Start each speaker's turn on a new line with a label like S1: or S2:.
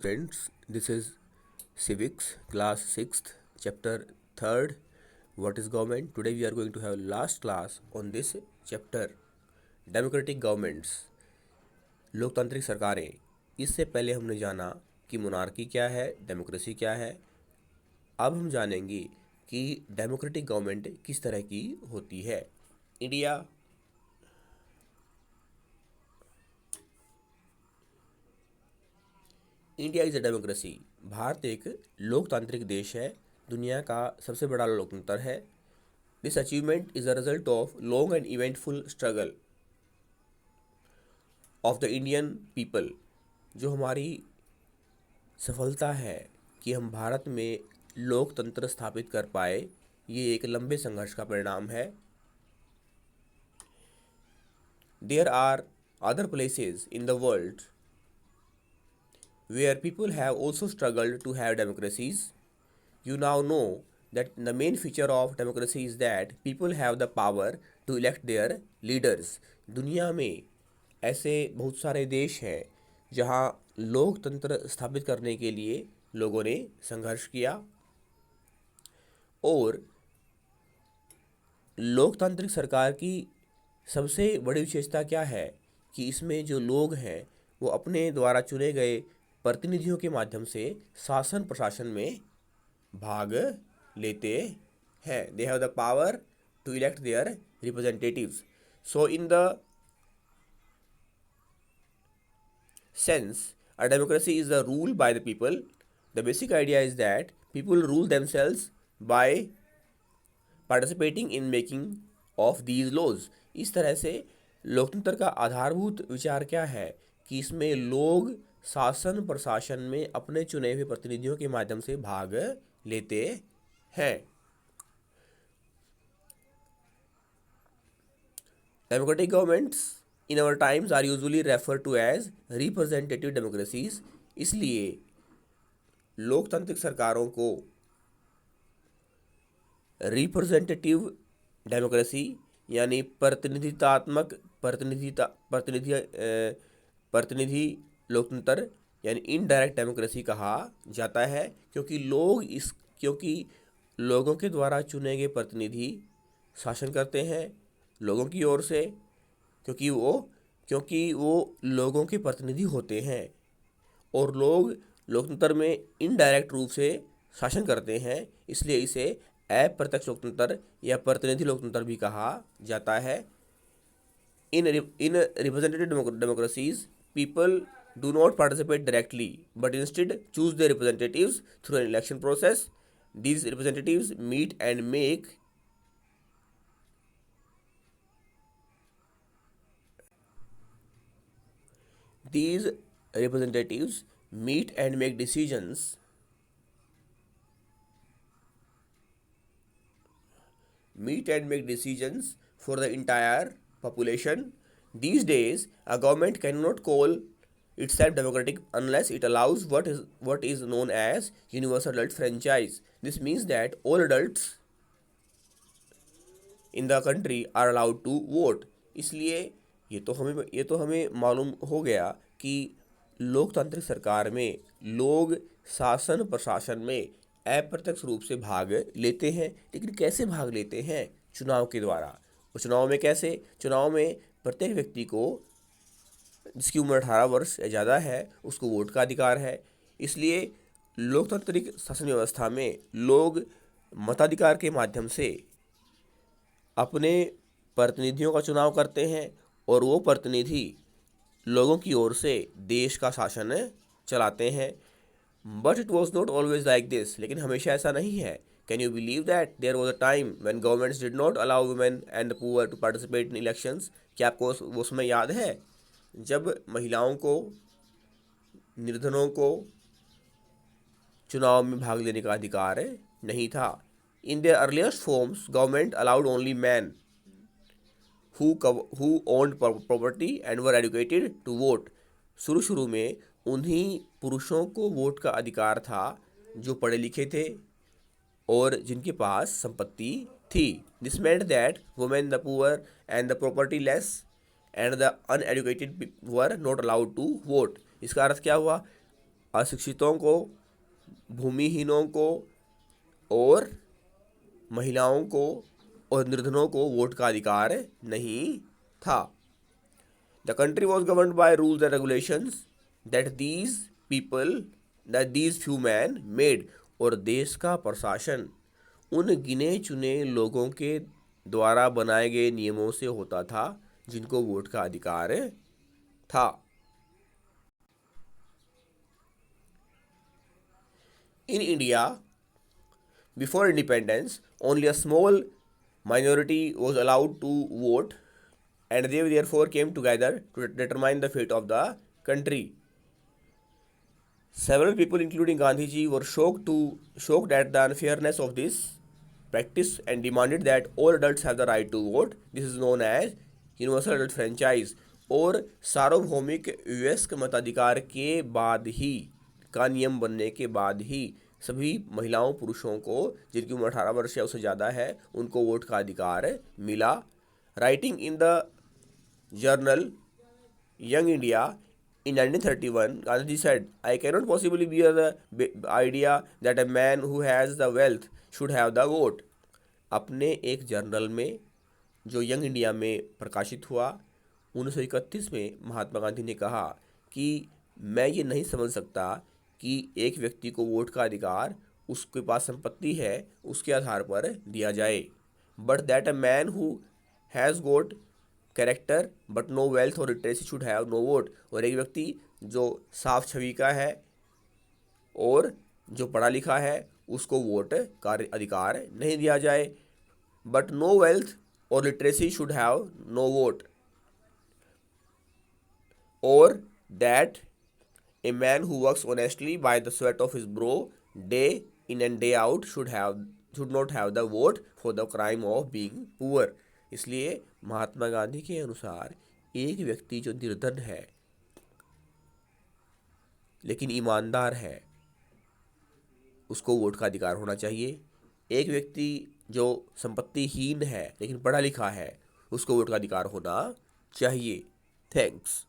S1: Friends, this is Civics, class 6th, chapter 3rd. What is government? Today we are going to have last class on this chapter. Democratic governments, लोकतांत्रिक सरकारें. इससे पहले हमने जाना कि monarchy क्या है, डेमोक्रेसी क्या है. अब हम जानेंगे कि डेमोक्रेटिक गवर्नमेंट किस तरह की होती है. India India is a democracy. Bharat एक लोकतांत्रिक देश है. दुनिया का सबसे बड़ा लोकतंत्र है. This achievement is a result of long and eventful struggle of the Indian people. जो हमारी सफलता है कि हम भारत में लोकतंत्र स्थापित कर पाए, ये एक लंबे संघर्ष का परिणाम है. There are other places in the world where people have also struggled to have democracies. You now know that the main feature of democracy is that people have the power to elect their leaders. दुनिया में ऐसे बहुत सारे देश हैं जहाँ लोकतंत्र स्थापित करने के लिए लोगों ने संघर्ष किया. और लोकतांत्रिक सरकार की सबसे बड़ी विशेषता क्या है कि इसमें जो लोग हैं वो अपने द्वारा चुने गए प्रतिनिधियों के माध्यम से शासन प्रशासन में भाग लेते हैं. They have the power to elect their representatives. So in the sense a democracy is the rule by the people. The basic idea is that people rule themselves by participating in making of these laws. इस तरह से लोकतंत्र का आधारभूत विचार क्या है कि इसमें लोग शासन प्रशासन में अपने चुने हुए प्रतिनिधियों के माध्यम से भाग लेते हैं. Democratic governments in our times are usually refer to as representative democracies. इसलिए लोकतांत्रिक सरकारों को रिप्रेजेंटेटिव डेमोक्रेसी यानी प्रतिनिधि लोकतंत्र यानी इनडायरेक्ट डेमोक्रेसी कहा जाता है. क्योंकि लोगों के द्वारा चुने गए प्रतिनिधि शासन करते हैं लोगों की ओर से, क्योंकि वो लोगों के प्रतिनिधि होते हैं और लोग लोकतंत्र में इनडायरेक्ट रूप से शासन करते हैं. इसलिए इसे अप्रत्यक्ष लोकतंत्र या प्रतिनिधि लोकतंत्र भी कहा जाता है. In representative democracies people do not participate directly but instead choose their representatives through an election process. These representatives meet and make decisions for the entire population. These days a government cannot call itself democratic unless it allows what is known as universal adult franchise. This means that all adults in the country are allowed to vote. इसलिए ये तो हमें मालूम हो गया कि लोकतांत्रिक सरकार में लोग शासन प्रशासन में अप्रत्यक्ष रूप से भाग लेते हैं. लेकिन कैसे भाग लेते हैं? चुनाव के द्वारा. और चुनाव में कैसे? चुनाव में प्रत्येक व्यक्ति को जिसकी उम्र 18 वर्ष या ज़्यादा है उसको वोट का अधिकार है. इसलिए लोकतांत्रिक शासन व्यवस्था में लोग मताधिकार के माध्यम से अपने प्रतिनिधियों का चुनाव करते हैं और वो प्रतिनिधि लोगों की ओर से देश का शासन चलाते हैं. But it was not always like this. लेकिन हमेशा ऐसा नहीं है. Can you believe that there was a time when governments did not allow women and the poor to participate in elections. क्या आपको वो समय याद है जब महिलाओं को, निर्धनों को चुनाव में भाग लेने का अधिकार नहीं था? In their earliest forms government allowed only man who owned property and were educated to vote. शुरू में उन्हीं पुरुषों को वोट का अधिकार था जो पढ़े लिखे थे और जिनके पास संपत्ति थी. This meant that women, the poor and the propertyless and the uneducated were not allowed to vote. इसका अर्थ क्या हुआ? अशिक्षितों को, भूमिहीनों को और महिलाओं को और निर्धनों को वोट का अधिकार नहीं था। The country was governed by rules and regulations that these few man made. और देश का प्रशासन उन गिने चुने लोगों के द्वारा बनाए गए नियमों से होता था जिनको वोट का अधिकार था। In India before independence only a small minority was allowed to vote, and they therefore came together to determine the fate of the country. Several people, including Gandhiji, were shocked at the unfairness of this practice and demanded that all adults have the right to vote. This is known as universal adult franchise. और सार्वभौमिक वयस्क मताधिकार के बाद ही का नियम बनने के बाद ही सभी महिलाओं पुरुषों को जिनकी उम्र 18 वर्ष या उससे ज़्यादा है उनको वोट का अधिकार मिला। Writing in the journal young India in 1931, Gandhiji said, I cannot possibly bear the idea that a man who has the wealth should have the vote. अपने एक जर्नल में जो यंग इंडिया में प्रकाशित हुआ 1931 में महात्मा गांधी ने कहा कि मैं ये नहीं समझ सकता कि एक व्यक्ति को वोट का अधिकार उसके पास संपत्ति है उसके आधार पर दिया जाए। But that a man who has got character but no wealth और literacy should have no vote. और एक व्यक्ति जो साफ छवि का है और जो पढ़ा लिखा है उसको वोट का अधिकार नहीं दिया जाए। बट नो वेल्थ और literacy should have no vote. और that a man who works honestly by the sweat of his brow day in and day out should not have the vote for the crime of being poor. इसलिए महात्मा गांधी के अनुसार एक व्यक्ति जो निर्धन है लेकिन ईमानदार है उसको वोट का अधिकार होना चाहिए। एक व्यक्ति जो संपत्तिहीन है लेकिन पढ़ा लिखा है उसको वोट का अधिकार होना चाहिए। थैंक्स।